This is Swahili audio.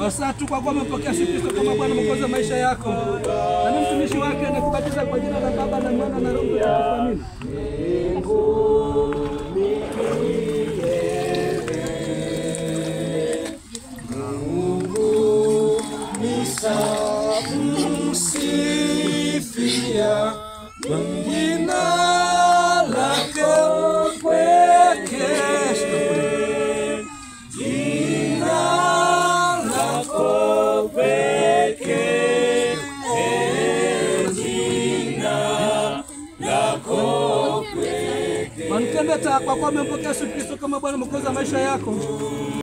Asante kwa kuwa umepokea Yesu Kristo kama Bwana Mwokozi wa maisha yako. Na mimi mtumishi wake nakubatiza kwa jina la Baba na Mwana na Roho Mtakatifu. Amina. Msifia jina lake pekee. Mankembeta kwa kuwa umempokea Yesu Kristo kama Bwana Mwokozi wa maisha yako.